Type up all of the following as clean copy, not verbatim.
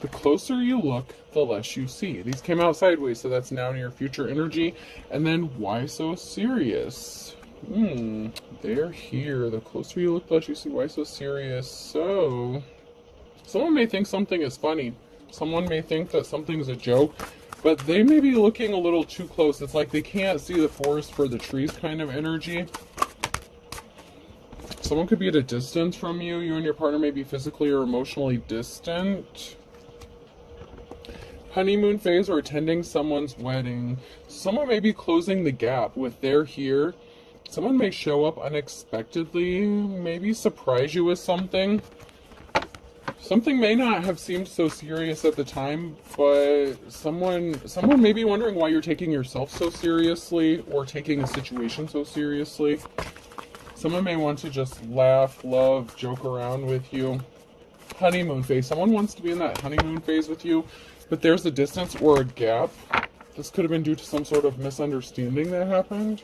The closer you look, the less you see. These came out sideways, so that's now near future energy. And then, why so serious? They're here. The closer you look, the less you see. Why so serious? So, someone may think something is funny. Someone may think that something's a joke, but they may be looking a little too close. It's like they can't see the forest for the trees kind of energy. Someone could be at a distance from you. You and your partner may be physically or emotionally distant. Honeymoon phase or attending someone's wedding. Someone may be closing the gap with they're here. Someone may show up unexpectedly, maybe surprise you with something. Something may not have seemed so serious at the time, but someone may be wondering why you're taking yourself so seriously or taking a situation so seriously. Someone may want to just laugh, love, joke around with you. Honeymoon phase. Someone wants to be in that honeymoon phase with you, but there's a distance or a gap. This could have been due to some sort of misunderstanding that happened.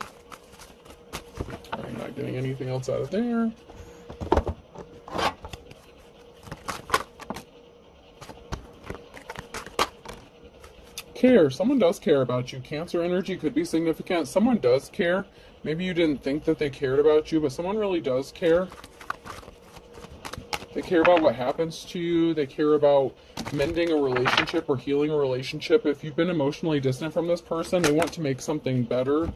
I'm not getting anything else out of there. Care. Someone does care about you. Cancer energy could be significant. Someone does care. Maybe you didn't think that they cared about you, but someone really does care. They care about what happens to you. They care about mending a relationship or healing a relationship. If you've been emotionally distant from this person, they want to make something better.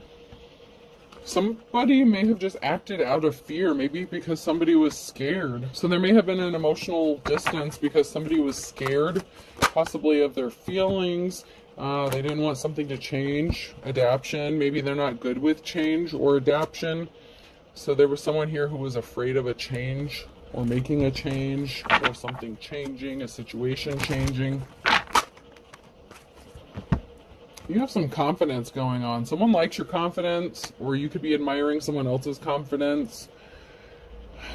Somebody may have just acted out of fear, maybe because somebody was scared. So there may have been an emotional distance because somebody was scared, possibly of their feelings. They didn't want something to change. Adaption. Maybe they're not good with change or adaption. So there was someone here who was afraid of a change or making a change or something changing, a situation changing. You have some confidence going on. Someone likes your confidence, or you could be admiring someone else's confidence.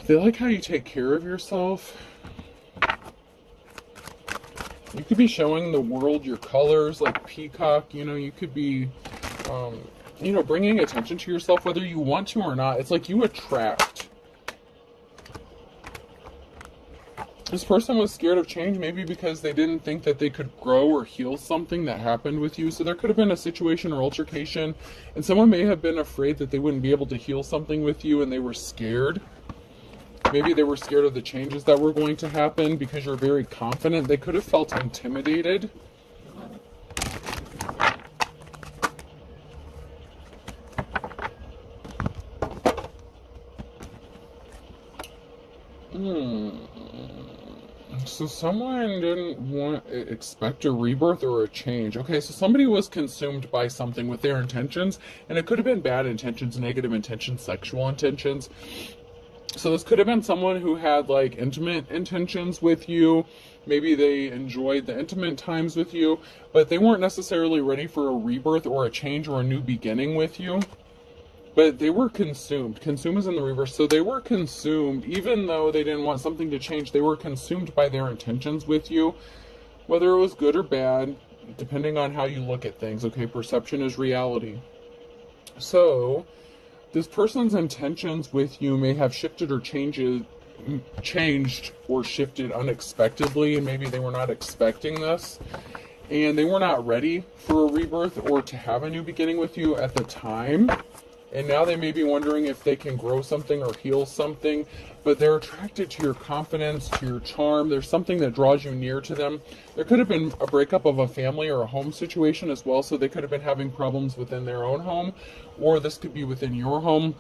They like how you take care of yourself. You could be showing the world your colors like peacock. You could be, bringing attention to yourself whether you want to or not. It's like you attract. This person was scared of change, maybe because they didn't think that they could grow or heal something that happened with you. So there could have been a situation or altercation, and someone may have been afraid that they wouldn't be able to heal something with you, and they were scared. Maybe they were scared of the changes that were going to happen because you're very confident. They could have felt intimidated. So someone didn't expect a rebirth or a change. Okay, so somebody was consumed by something with their intentions, and it could have been bad intentions, negative intentions, sexual intentions. So this could have been someone who had like intimate intentions with you. Maybe they enjoyed the intimate times with you, but they weren't necessarily ready for a rebirth or a change or a new beginning with you. But they were consumed. Consume is in the reverse. So they were consumed, even though they didn't want something to change. They were consumed by their intentions with you, whether it was good or bad, depending on how you look at things. Okay, perception is reality. So this person's intentions with you may have shifted or changed or shifted unexpectedly, and maybe they were not expecting this. And they were not ready for a rebirth or to have a new beginning with you at the time. And now they may be wondering if they can grow something or heal something, but they're attracted to your confidence, to your charm. There's something that draws you near to them. There could have been a breakup of a family or a home situation as well, so they could have been having problems within their own home, or this could be within your home.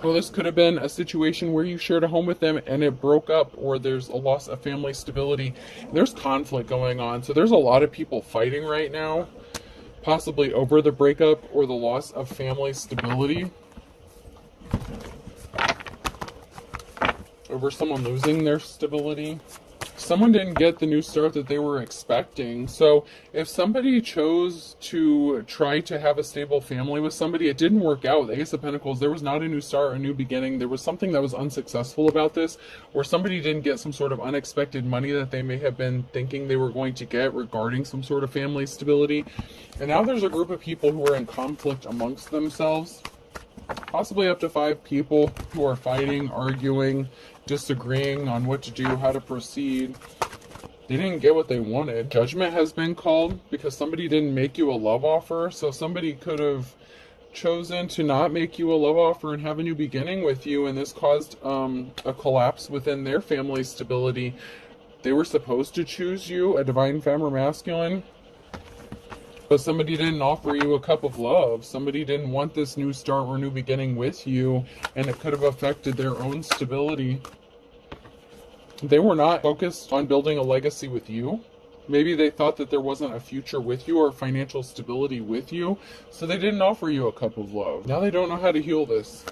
Or this could have been a situation where you shared a home with them and it broke up, or there's a loss of family stability. There's conflict going on, so there's a lot of people fighting right now, possibly over the breakup or the loss of family stability, over someone losing their stability. Someone didn't get the new start that they were expecting. So if somebody chose to try to have a stable family with somebody, it didn't work out. The Ace of Pentacles, there was not a new start, a new beginning. There was something that was unsuccessful about this, or somebody didn't get some sort of unexpected money that they may have been thinking they were going to get regarding some sort of family stability. And now there's a group of people who are in conflict amongst themselves, possibly up to 5 people who are fighting, arguing, disagreeing on what to do, how to proceed. They didn't get what they wanted. Judgment has been called because somebody didn't make you a love offer. So somebody could have chosen to not make you a love offer and have a new beginning with you, and this caused a collapse within their family stability. They were supposed to choose you, a divine femme or masculine, but somebody didn't offer you a cup of love. Somebody didn't want this new start or new beginning with you, and it could have affected their own stability. They were not focused on building a legacy with you. Maybe they thought that there wasn't a future with you or financial stability with you, so they didn't offer you a cup of love. Now they don't know how to heal this.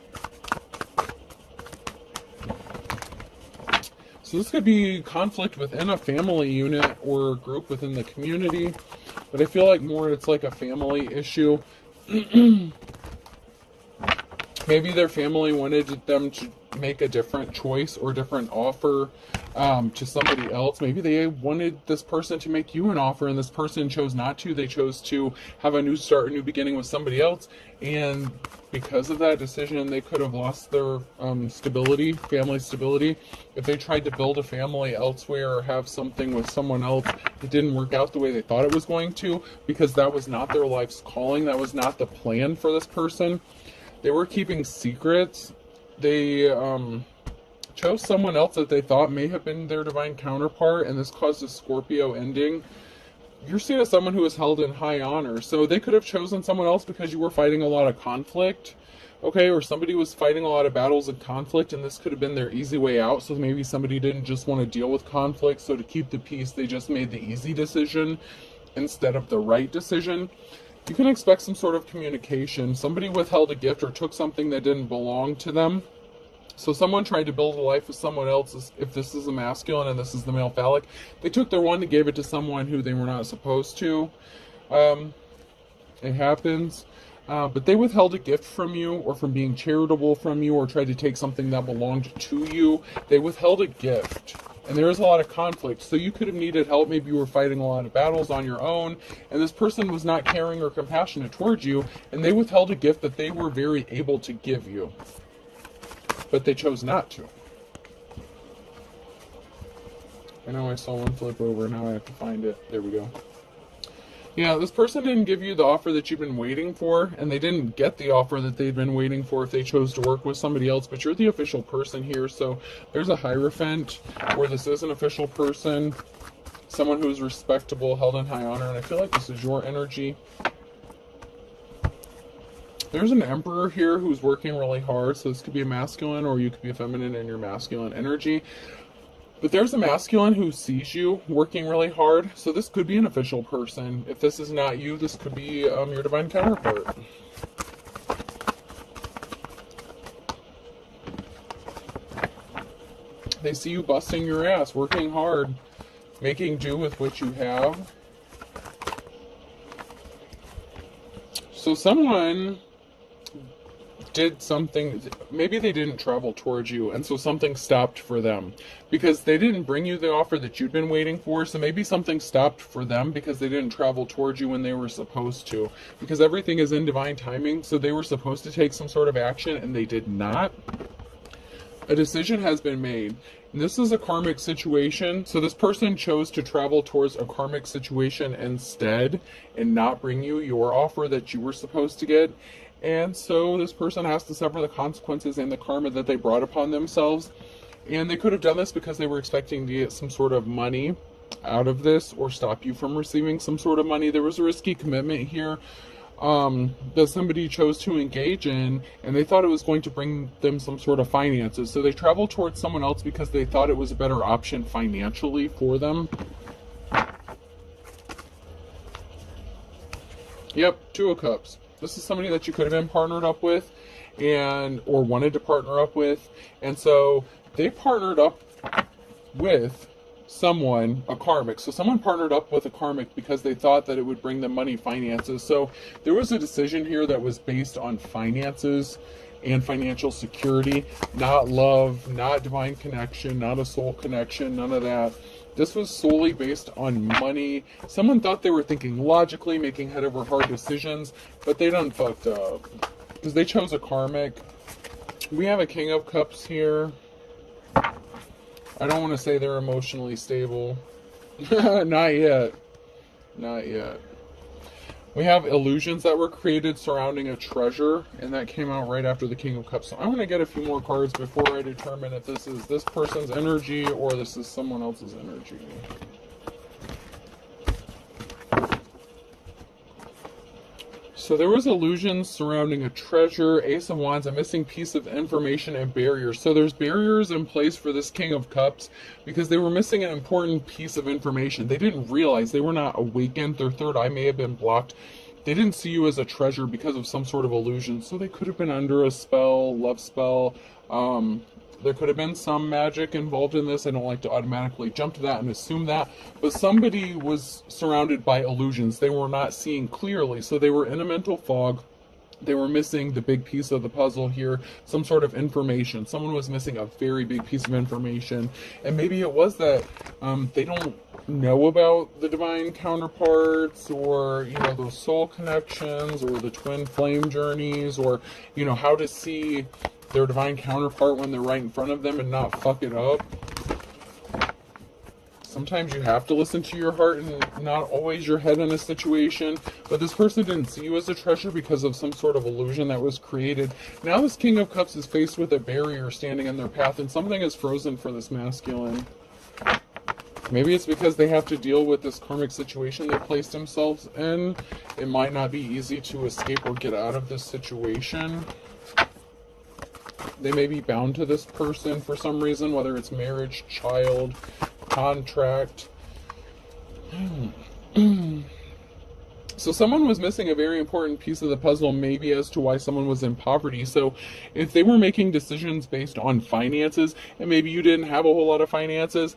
So this could be conflict within a family unit or group within the community, but I feel like more it's like a family issue. Maybe their family wanted them to make a different choice or different offer to somebody else. Maybe they wanted this person to make you an offer and this person chose not to. They chose to have a new start, a new beginning with somebody else, and because of that decision they could have lost their stability, family stability. If they tried to build a family elsewhere or have something with someone else, it didn't work out the way they thought it was going to, because that was not their life's calling. That was not the plan for this person. They were keeping secrets. They chose someone else that they thought may have been their divine counterpart, and this caused a Scorpio ending. You're seen as someone who is held in high honor, so they could have chosen someone else because you were fighting a lot of conflict, okay, or somebody was fighting a lot of battles and conflict, and this could have been their easy way out. So maybe somebody didn't just want to deal with conflict, so to keep the peace they just made the easy decision instead of the right decision. You can expect some sort of communication. Somebody withheld a gift or took something that didn't belong to them. So someone tried to build a life with someone else. If this is a masculine and this is the male phallic, they took their one and gave it to someone who they were not supposed to. It happens. But they withheld a gift from you, or from being charitable from you, or tried to take something that belonged to you. They withheld a gift. And there is a lot of conflict. So you could have needed help. Maybe you were fighting a lot of battles on your own, and this person was not caring or compassionate towards you, and they withheld a gift that they were very able to give you. But they chose not to. I know I saw one flip over. Now I have to find it. There we go. Yeah, this person didn't give you the offer that you've been waiting for, and they didn't get the offer that they'd been waiting for if they chose to work with somebody else, but you're the official person here. So there's a Hierophant where this is an official person, someone who's respectable, held in high honor, and I feel like this is your energy. There's an Emperor here who's working really hard, so this could be a masculine, or you could be a feminine in your masculine energy. But there's a masculine who sees you working really hard, so this could be an official person. If this is not you, this could be your divine counterpart. They see you busting your ass, working hard, making do with what you have. So someone did something, maybe they didn't travel towards you, and so something stopped for them because they didn't bring you the offer that you'd been waiting for. So maybe something stopped for them because they didn't travel towards you when they were supposed to, because everything is in divine timing. So they were supposed to take some sort of action and they did not. A decision has been made. And this is a karmic situation. So this person chose to travel towards a karmic situation instead and not bring you your offer that you were supposed to get. And so this person has to suffer the consequences and the karma that they brought upon themselves. And they could have done this because they were expecting to get some sort of money out of this, or stop you from receiving some sort of money. There was a risky commitment here that somebody chose to engage in, and they thought it was going to bring them some sort of finances. So they traveled towards someone else because they thought it was a better option financially for them. Yep, Two of Cups. This is somebody that you could have been partnered up with, or wanted to partner up with. And so they partnered up with someone, a karmic. So someone partnered up with a karmic because they thought that it would bring them money, finances. So there was a decision here that was based on finances and financial security, not love, not divine connection, not a soul connection, none of that. This was solely based on money. Someone thought they were thinking logically, making head over heart decisions, but they done fucked up because they chose a karmic. We have a King of Cups here. I don't want to say they're emotionally stable. Not yet. Not yet. We have illusions that were created surrounding a treasure, and that came out right after the King of Cups. So I'm going to get a few more cards before I determine if this is this person's energy or this is someone else's energy. So there was illusions surrounding a treasure, Ace of Wands, a missing piece of information, and barriers. So there's barriers in place for this King of Cups because they were missing an important piece of information. They didn't realize, they were not awakened. Their third eye may have been blocked. They didn't see you as a treasure because of some sort of illusion. So they could have been under a spell, love spell. There could have been some magic involved in this. I don't like to automatically jump to that and assume that. But somebody was surrounded by illusions. They were not seeing clearly. So they were in a mental fog. They were missing the big piece of the puzzle here, some sort of information. Someone was missing a very big piece of information. And maybe it was that they don't know about the divine counterparts, or, you know, those soul connections, or the twin flame journeys, or, you know, how to see their divine counterpart when they're right in front of them and not fuck it up. Sometimes you have to listen to your heart and not always your head in a situation. But this person didn't see you as a treasure because of some sort of illusion that was created. Now this King of Cups is faced with a barrier standing in their path, and something is frozen for this masculine. Maybe it's because they have to deal with this karmic situation they placed themselves in. It might not be easy to escape or get out of this situation. They may be bound to this person for some reason, whether it's marriage, child, contract. So someone was missing a very important piece of the puzzle, maybe as to why someone was in poverty. So if they were making decisions based on finances, and maybe you didn't have a whole lot of finances,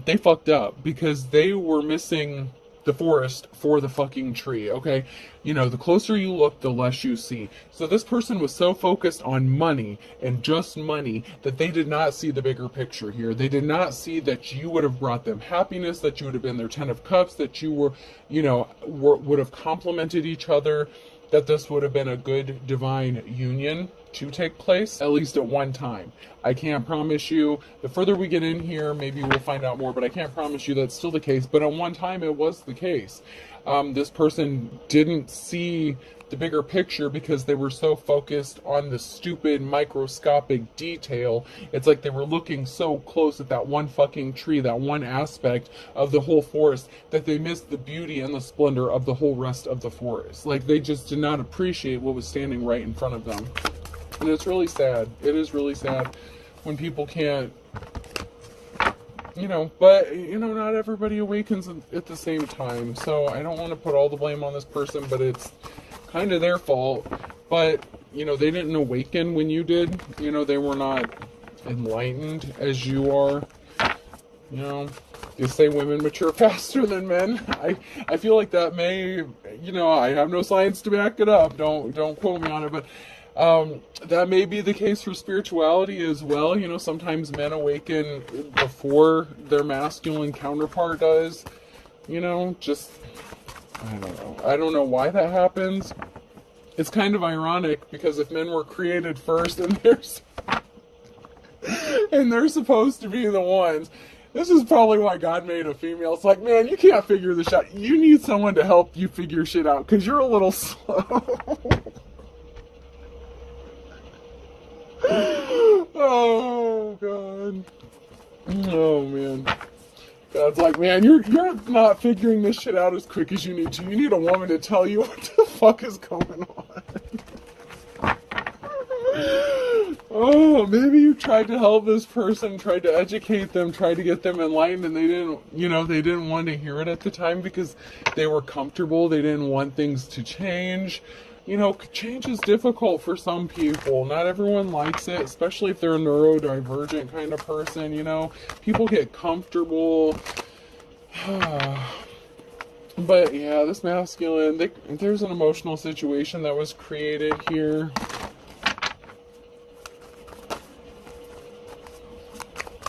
they fucked up because they were missing the forest for the fucking tree, okay? You know, the closer you look, the less you see. So this person was so focused on money and just money that they did not see the bigger picture here. They did not see that you would have brought them happiness, that you would have been their 10 of Cups, that you were, you know, would have complemented each other, that this would have been a good divine union to take place, at least at one time. I can't promise you, the further we get in here, maybe we'll find out more, but I can't promise you that's still the case. But at one time it was the case. This person didn't see the bigger picture because they were so focused on the stupid microscopic detail. It's like they were looking so close at that one fucking tree, that one aspect of the whole forest, that they missed the beauty and the splendor of the whole rest of the forest. Like, they just did not appreciate what was standing right in front of them. And it's really sad. It is really sad when people can't, you know, but, you know, not everybody awakens at the same time. So I don't want to put all the blame on this person, but it's kind of their fault. But, you know, they didn't awaken when you did. You know, they were not enlightened as you are. You know, you say women mature faster than men. I feel like that may, you know, I have no science to back it up. Don't quote me on it, but that may be the case for spirituality as well. You know, sometimes men awaken before their masculine counterpart does. You know, just, I don't know. I don't know why that happens. It's kind of ironic because if men were created first and they're supposed to be the ones, this is probably why God made a female. It's like, man, you can't figure this out. You need someone to help you figure shit out because you're a little slow. Oh, God. Oh, man. God's like, man, you're not figuring this shit out as quick as you need to. You need a woman to tell you what the fuck is going on. Oh, maybe you tried to help this person, tried to educate them, tried to get them enlightened, and they didn't, you know, they didn't want to hear it at the time because they were comfortable. They didn't want things to change. You know, change is difficult for some people. Not everyone likes it, especially if they're a neurodivergent kind of person, you know. People get comfortable. But yeah, this masculine, there's an emotional situation that was created here.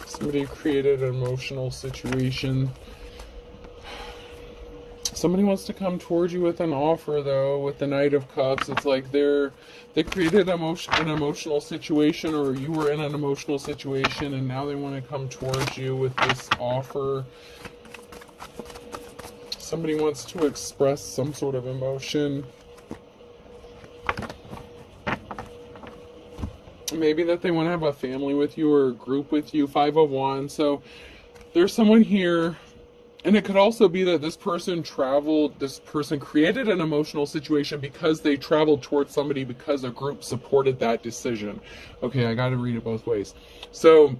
Somebody created an emotional situation. Somebody wants to come towards you with an offer, though, with the Knight of Cups. It's like they created an emotional situation, or you were in an emotional situation, and now they want to come towards you with this offer. Somebody wants to express some sort of emotion. Maybe that they want to have a family with you or a group with you. 5 of Wands. So there's someone here. And it could also be that this person created an emotional situation because they traveled towards somebody because a group supported that decision. Okay, I got to read it both ways. So,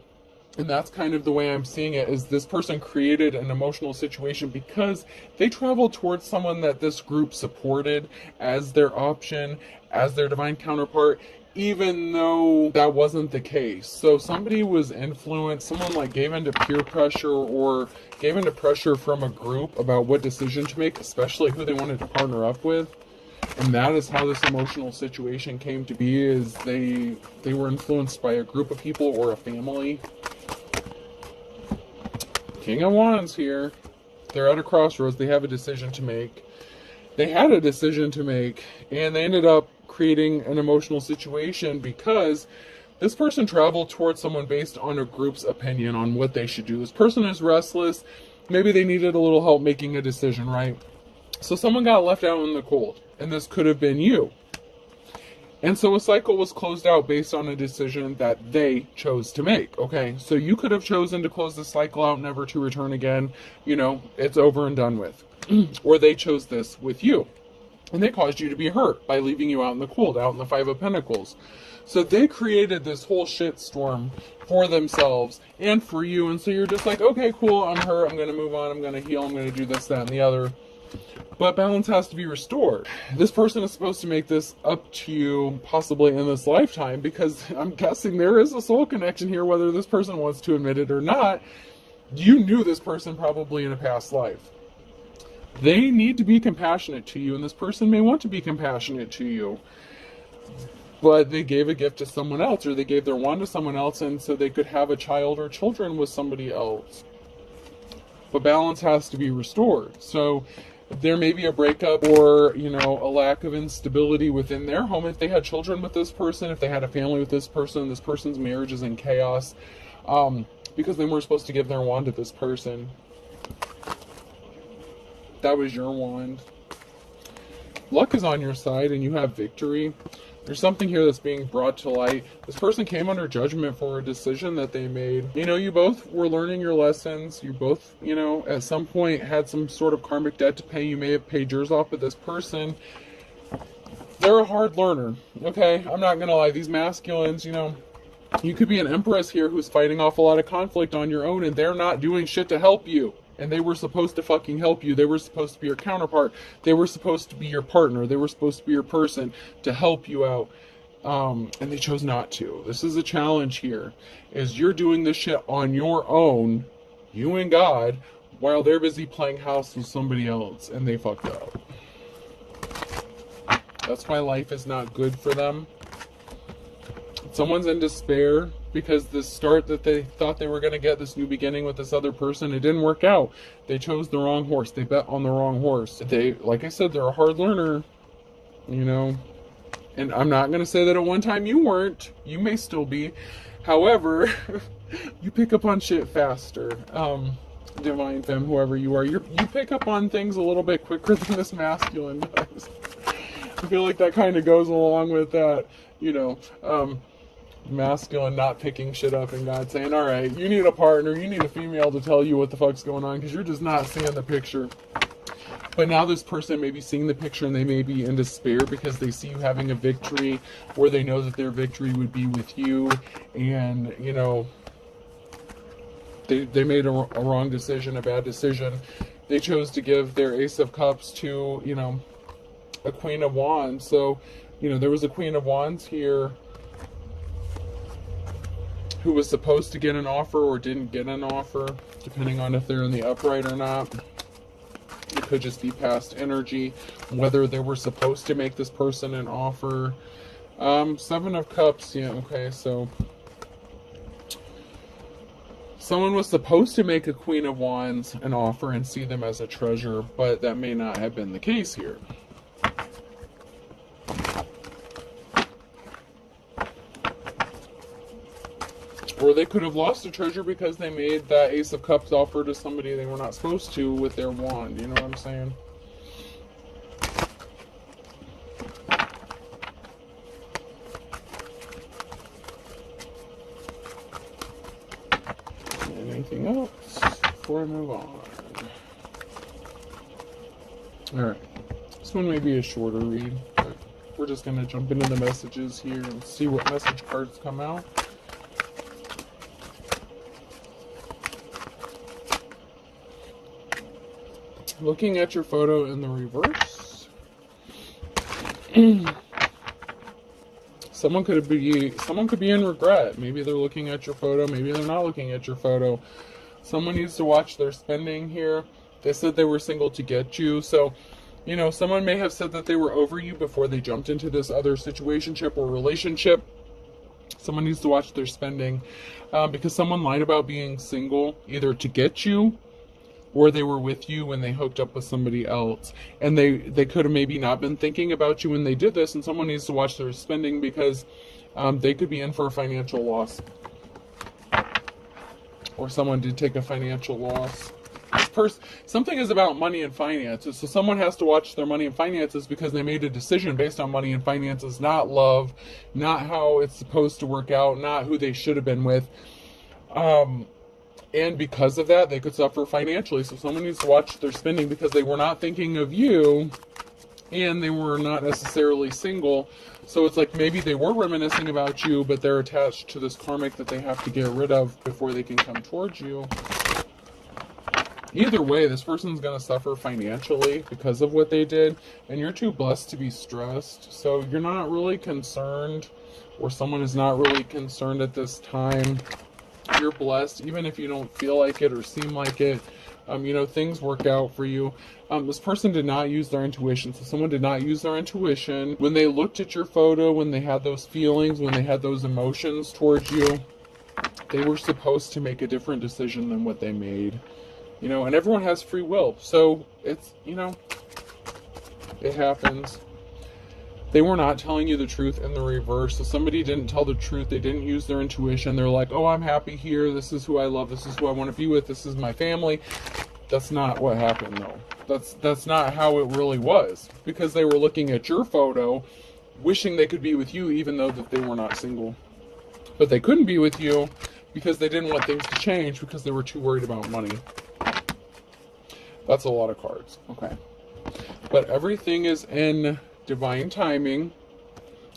and that's kind of the way I'm seeing it, is this person created an emotional situation because they traveled towards someone that this group supported as their option, as their divine counterpart, even though that wasn't the case. So somebody was influenced, someone like gave into peer pressure or gave into pressure from a group about what decision to make, especially who they wanted to partner up with. And that is how this emotional situation came to be, is they were influenced by a group of people or a family. King of Wands here. They're at a crossroads. They have a decision to make. They had a decision to make, and they ended up creating an emotional situation because this person traveled towards someone based on a group's opinion on what they should do. This person is restless. Maybe they needed a little help making a decision, right? So someone got left out in the cold, and this could have been you. And so a cycle was closed out based on a decision that they chose to make, okay? So you could have chosen to close the cycle out, never to return again. You know, it's over and done with. Or they chose this with you. And they caused you to be hurt by leaving you out in the cold, out in the 5 of Pentacles. So they created this whole shitstorm for themselves and for you. And so you're just like, okay, cool, I'm hurt. I'm going to move on. I'm going to heal. I'm going to do this, that, and the other. But balance has to be restored. This person is supposed to make this up to you possibly in this lifetime, because I'm guessing there is a soul connection here, whether this person wants to admit it or not. You knew this person probably in a past life. They need to be compassionate to you, and this person may want to be compassionate to you. But they gave a gift to someone else, or they gave their wand to someone else, and so they could have a child or children with somebody else. But balance has to be restored. So there may be a breakup or, you know, a lack of instability within their home. If they had children with this person, if they had a family with this person's marriage is in chaos, because they weren't supposed to give their wand to this person. That was your wand. Luck is on your side and you have victory. There's something here that's being brought to light. This person came under judgment for a decision that they made. You know, you both were learning your lessons. You both, you know, at some point had some sort of karmic debt to pay. You may have paid yours off, but this person, they're a hard learner. Okay, I'm not gonna lie. These masculines, you know, you could be an empress here who's fighting off a lot of conflict on your own, and they're not doing shit to help you. And they were supposed to fucking help you. They were supposed to be your counterpart. They were supposed to be your partner. They were supposed to be your person to help you out. And they chose not to. This is a challenge here. Is you're doing this shit on your own, you and God, while they're busy playing house with somebody else. And they fucked up. That's why life is not good for them. Someone's in despair because the start that they thought they were going to get, this new beginning with this other person, it didn't work out. They chose the wrong horse. They bet on the wrong horse. They, like I said, they're a hard learner, you know. And I'm not going to say that at one time you weren't. You may still be. However, you pick up on shit faster. Divine femme, whoever you are, you pick up on things a little bit quicker than this masculine does. I feel like that kind of goes along with that, you know, masculine not picking shit up and God saying, all right, you need a partner, you need a female to tell you what the fuck's going on because you're just not seeing the picture. But now this person may be seeing the picture and they may be in despair because they see you having a victory, or they know that their victory would be with you, and, you know, they made a wrong decision, a bad decision. They chose to give their Ace of Cups to, you know, a Queen of Wands. So, you know, there was a Queen of Wands here who was supposed to get an offer or didn't get an offer, depending on if they're in the upright or not. It could just be past energy, whether they were supposed to make this person an offer. 7 of Cups, yeah, okay, so someone was supposed to make a Queen of Wands an offer and see them as a treasure, but that may not have been the case here. Or they could have lost a treasure because they made that Ace of Cups offer to somebody they were not supposed to with their wand. You know what I'm saying? Anything else before I move on? Alright. This one may be a shorter read, but we're just going to jump into the messages here and see what message cards come out. Looking at your photo in the reverse. Someone could be in regret. Maybe they're looking at your photo, maybe they're not looking at your photo. Someone needs to watch their spending here. They said they were single to get you, so you know, someone may have said that they were over you before they jumped into this other situationship or relationship. Someone needs to watch their spending because someone lied about being single either to get you or they were with you when they hooked up with somebody else. And they could have maybe not been thinking about you when they did this, and someone needs to watch their spending because they could be in for a financial loss. Or someone did take a financial loss. Something is about money and finances, so someone has to watch their money and finances because they made a decision based on money and finances, not love, not how it's supposed to work out, not who they should have been with. And because of that, they could suffer financially. So someone needs to watch their spending because they were not thinking of you and they were not necessarily single. So it's like maybe they were reminiscing about you, but they're attached to this karmic that they have to get rid of before they can come towards you. Either way, this person's going to suffer financially because of what they did, and you're too blessed to be stressed. So you're not really concerned, or someone is not really concerned at this time. You're blessed, even if you don't feel like it or seem like it. You know, things work out for you. This person did not use their intuition. So someone did not use their intuition. When they looked at your photo, when they had those feelings, when they had those emotions towards you, they were supposed to make a different decision than what they made. You know, and everyone has free will. So it's, you know, it happens. They were not telling you the truth in the reverse. So somebody didn't tell the truth. They didn't use their intuition. They're like, oh, I'm happy here. This is who I love. This is who I want to be with. This is my family. That's not what happened, though. That's not how it really was. Because they were looking at your photo, wishing they could be with you, even though that they were not single. But they couldn't be with you because they didn't want things to change because they were too worried about money. That's a lot of cards. Okay. But everything is in divine timing.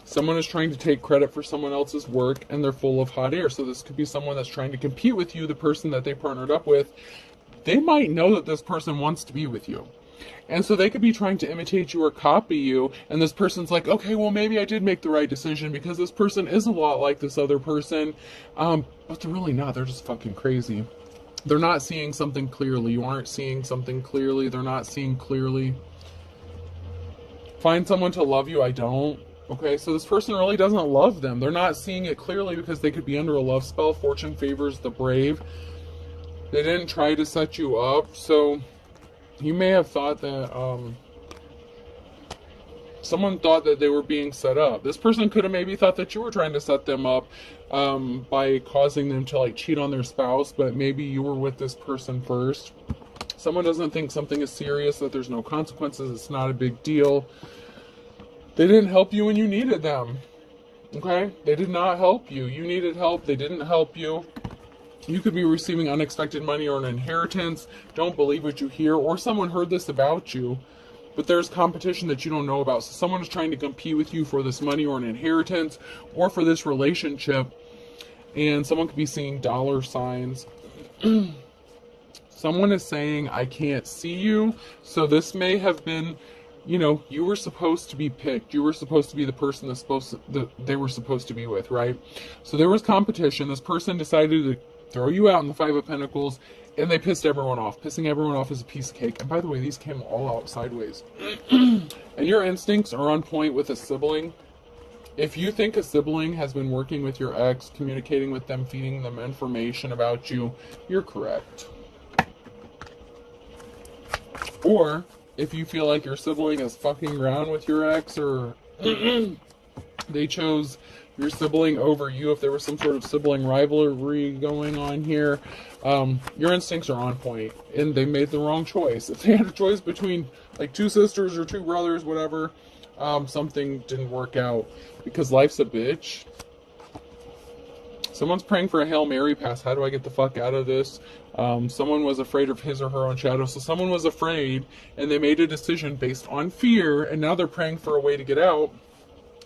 Someone is trying to take credit for someone else's work and they're full of hot air. So this could be someone that's trying to compete with you, the person that they partnered up with. They might know that this person wants to be with you. And so they could be trying to imitate you or copy you. And this person's like, okay, well, maybe I did make the right decision because this person is a lot like this other person. But they're really not. They're just fucking crazy. They're not seeing something clearly. You aren't seeing something clearly. They're not seeing clearly. Find someone to love you. I don't. Okay, so this person really doesn't love them. They're not seeing it clearly because they could be under a love spell. Fortune favors the brave. They didn't try to set you up. So you may have thought that someone thought that they were being set up. This person could have maybe thought that you were trying to set them up by causing them to like cheat on their spouse, but maybe you were with this person first. Someone doesn't think something is serious, that there's no consequences, it's not a big deal. They didn't help you when you needed them. Okay? They did not help you. You needed help, they didn't help you. You could be receiving unexpected money or an inheritance. Don't believe what you hear, or someone heard this about you. But there's competition that you don't know about. So someone is trying to compete with you for this money or an inheritance or for this relationship. And someone could be seeing dollar signs. Someone is saying, I can't see you. So this may have been, you know, you were supposed to be picked. You were supposed to be the person that they were supposed to be with, right? So there was competition. This person decided to throw you out in the Five of Pentacles. And they pissed everyone off. Pissing everyone off is a piece of cake. And by the way, these came all out sideways. And your instincts are on point with a sibling. If you think a sibling has been working with your ex, communicating with them, feeding them information about you, you're correct. Or if you feel like your sibling is fucking around with your ex or They chose your sibling over you. If there was some sort of sibling rivalry going on here, your instincts are on point, and they made the wrong choice. If they had a choice between like two sisters or two brothers, whatever, something didn't work out because life's a bitch. Someone's praying for a Hail Mary pass. How do I get the fuck out of this? Someone was afraid of his or her own shadow. So someone was afraid, and they made a decision based on fear, and now they're praying for a way to get out.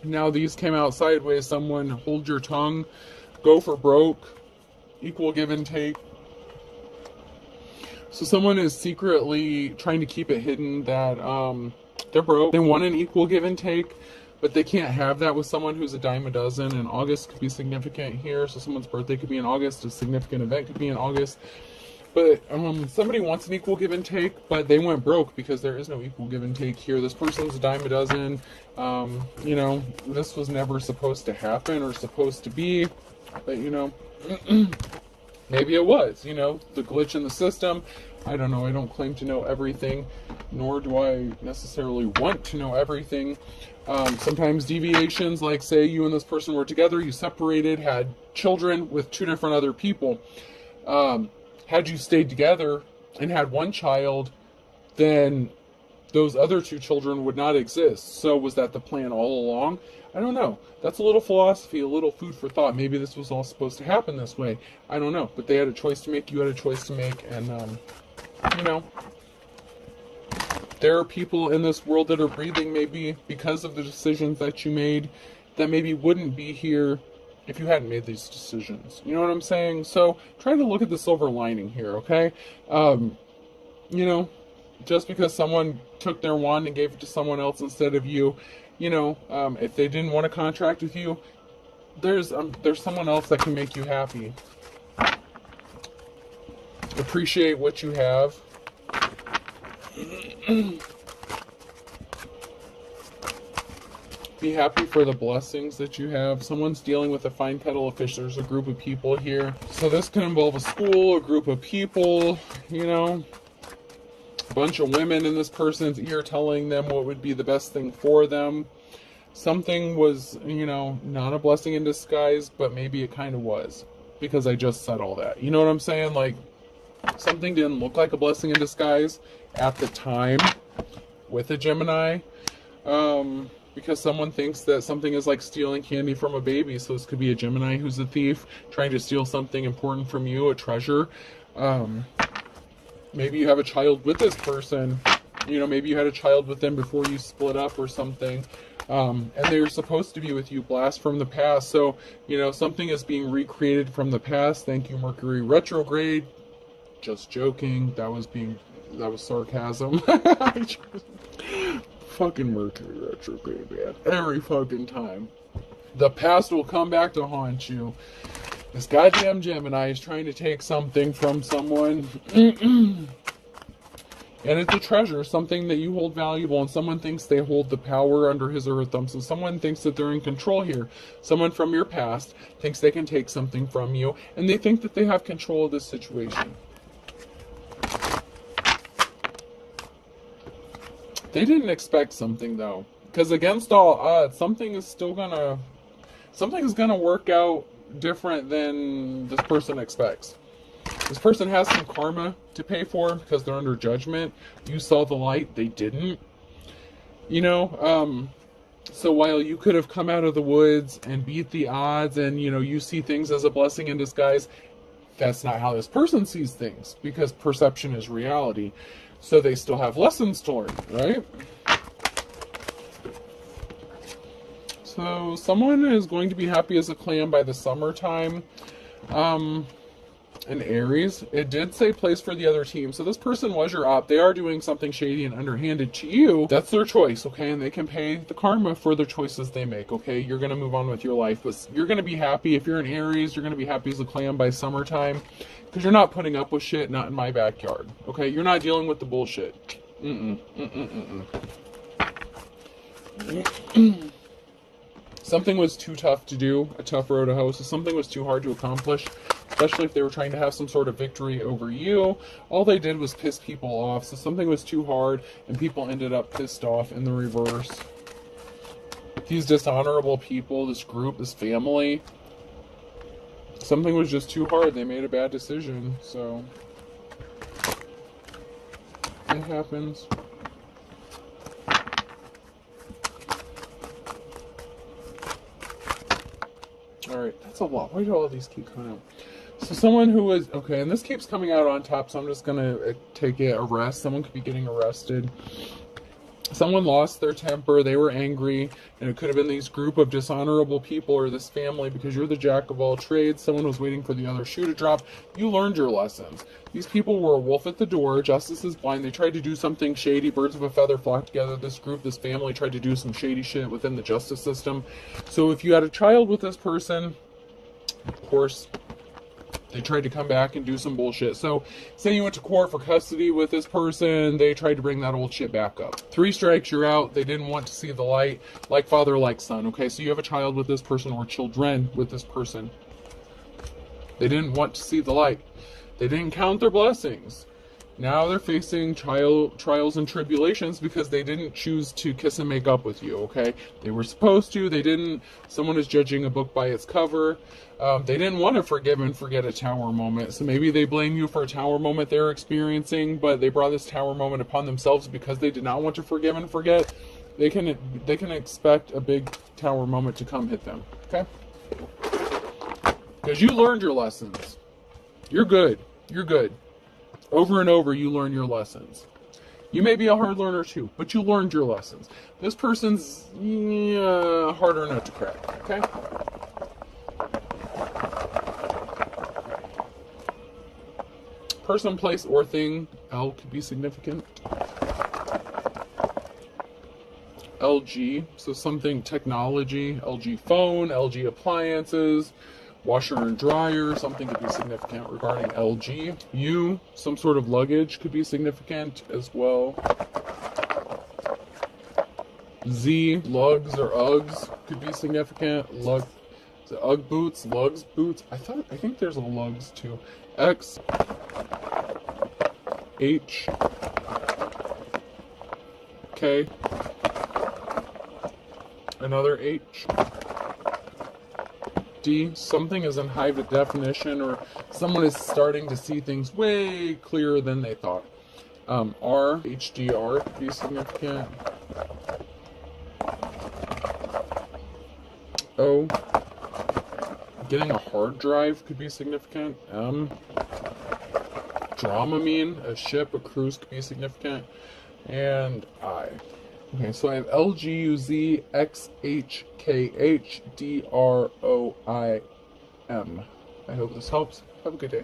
Now these came out sideways. Someone, hold your tongue, go for broke, equal give and take. So someone is secretly trying to keep it hidden that they're broke. They want an equal give and take, but they can't have that with someone who's a dime a dozen. And August could be significant here. So someone's birthday could be in August. A significant event could be in August. But somebody wants an equal give and take, but they went broke because there is no equal give and take here. This person's a dime a dozen. You know, this was never supposed to happen or supposed to be. But, you know, maybe it was, you know, the glitch in the system. I don't know. I don't claim to know everything, nor do I necessarily want to know everything. Sometimes deviations, like say you and this person were together, you separated, had children with two different other people. Had you stayed together and had one child, then those other two children would not exist. So was that the plan all along? I don't know. That's a little philosophy, a little food for thought. Maybe this was all supposed to happen this way. I don't know. But they had a choice to make. You had a choice to make. And, you know, there are people in this world that are breathing maybe because of the decisions that you made that maybe wouldn't be here if you hadn't made these decisions. You know what I'm saying? So try to look at the silver lining here, okay? You know, just because someone took their wand and gave it to someone else instead of you, you know, if they didn't want to contract with you, there's someone else that can make you happy. Appreciate what you have. Be happy for the blessings that you have. Someone's dealing with a fine kettle of fish. There's a group of people here. So this can involve a school, a group of people, you know, a bunch of women in this person's ear telling them what would be the best thing for them. Something was, you know, not a blessing in disguise, but maybe it kind of was, because I just said all that. You know what I'm saying? Like, something didn't look like a blessing in disguise at the time with a Gemini. Because someone thinks that something is like stealing candy from a baby. So this could be a Gemini who's a thief trying to steal something important from you, a treasure. Maybe you have a child with this person. You know, maybe you had a child with them before you split up or something. And they're supposed to be with you, blast from the past. So, you know, something is being recreated from the past. Thank you, Mercury retrograde. Just joking. That was sarcasm. Fucking Mercury retrograde, man. Every fucking time. The past will come back to haunt you. This goddamn Gemini is trying to take something from someone. And it's a treasure, something that you hold valuable, and someone thinks they hold the power under his or her thumb. So someone thinks that they're in control here. Someone from your past thinks they can take something from you, and they think that they have control of this situation. They didn't expect something, though, because against all odds, something is gonna work out different than this person expects. This person has some karma to pay for because they're under judgment. You saw the light, they didn't. You know, so while you could have come out of the woods and beat the odds, and you know, you see things as a blessing in disguise, that's not how this person sees things, because perception is reality. So they still have lessons to learn, right? So someone is going to be happy as a clam by the summertime. An Aries. It did say place for the other team. So this person was your op. They are doing something shady and underhanded to you. That's their choice, okay? And they can pay the karma for the choices they make, okay? You're going to move on with your life. But you're going to be happy. If you're an Aries, you're going to be happy as a clam by summertime. Because you're not putting up with shit, not in my backyard, okay? You're not dealing with the bullshit. Something was too tough to do, a tough road to hoe. So something was too hard to accomplish. Especially if they were trying to have some sort of victory over you. All they did was piss people off. So something was too hard, and people ended up pissed off in the reverse. These dishonorable people, this group, this family, something was just too hard. They made a bad decision, so it happens. Alright, that's a lot. Why do all of these keep coming out? So someone who was, okay, and this keeps coming out on top, so I'm just going to take it, arrest. Someone could be getting arrested. Someone lost their temper, they were angry, and it could have been these group of dishonorable people or this family because you're the jack of all trades. Someone was waiting for the other shoe to drop. You learned your lessons. These people were a wolf at the door. Justice is blind. They tried to do something shady. Birds of a feather flock together. This group, this family tried to do some shady shit within the justice system. So if you had a child with this person, of course, they tried to come back and do some bullshit. So, say you went to court for custody with this person, they tried to bring that old shit back up. 3 strikes, you're out. They didn't want to see the light. Like father, like son. Okay, so you have a child with this person or children with this person. They didn't want to see the light. They didn't count their blessings. Now they're facing trials and tribulations because they didn't choose to kiss and make up with you, okay? They were supposed to, they didn't. Someone is judging a book by its cover. They didn't want to forgive and forget a tower moment, so maybe they blame you for a tower moment they're experiencing, but they brought this tower moment upon themselves because they did not want to forgive and forget. They can expect a big tower moment to come hit them, okay? Because you learned your lessons. You're good. You're good. Over and over, you learn your lessons. You may be a hard learner too, but you learned your lessons. This person's harder nut to crack, okay? Person, place, or thing. L could be significant. LG, so something technology. LG phone, LG appliances. Washer and dryer, something could be significant regarding LG. U, some sort of luggage could be significant as well. Z, lugs or Uggs could be significant. Ugg boots, lugs boots. I think there's a lugs too. X, H, K, another H. D, something is in high definition, or someone is starting to see things way clearer than they thought. R, HDR could be significant. O, getting a hard drive could be significant. M, Dramamine, a ship, a cruise could be significant. And I. Okay, so I have L, G, U, Z, X, H, K, H, D, R, O, I, M. I hope this helps. Have a good day.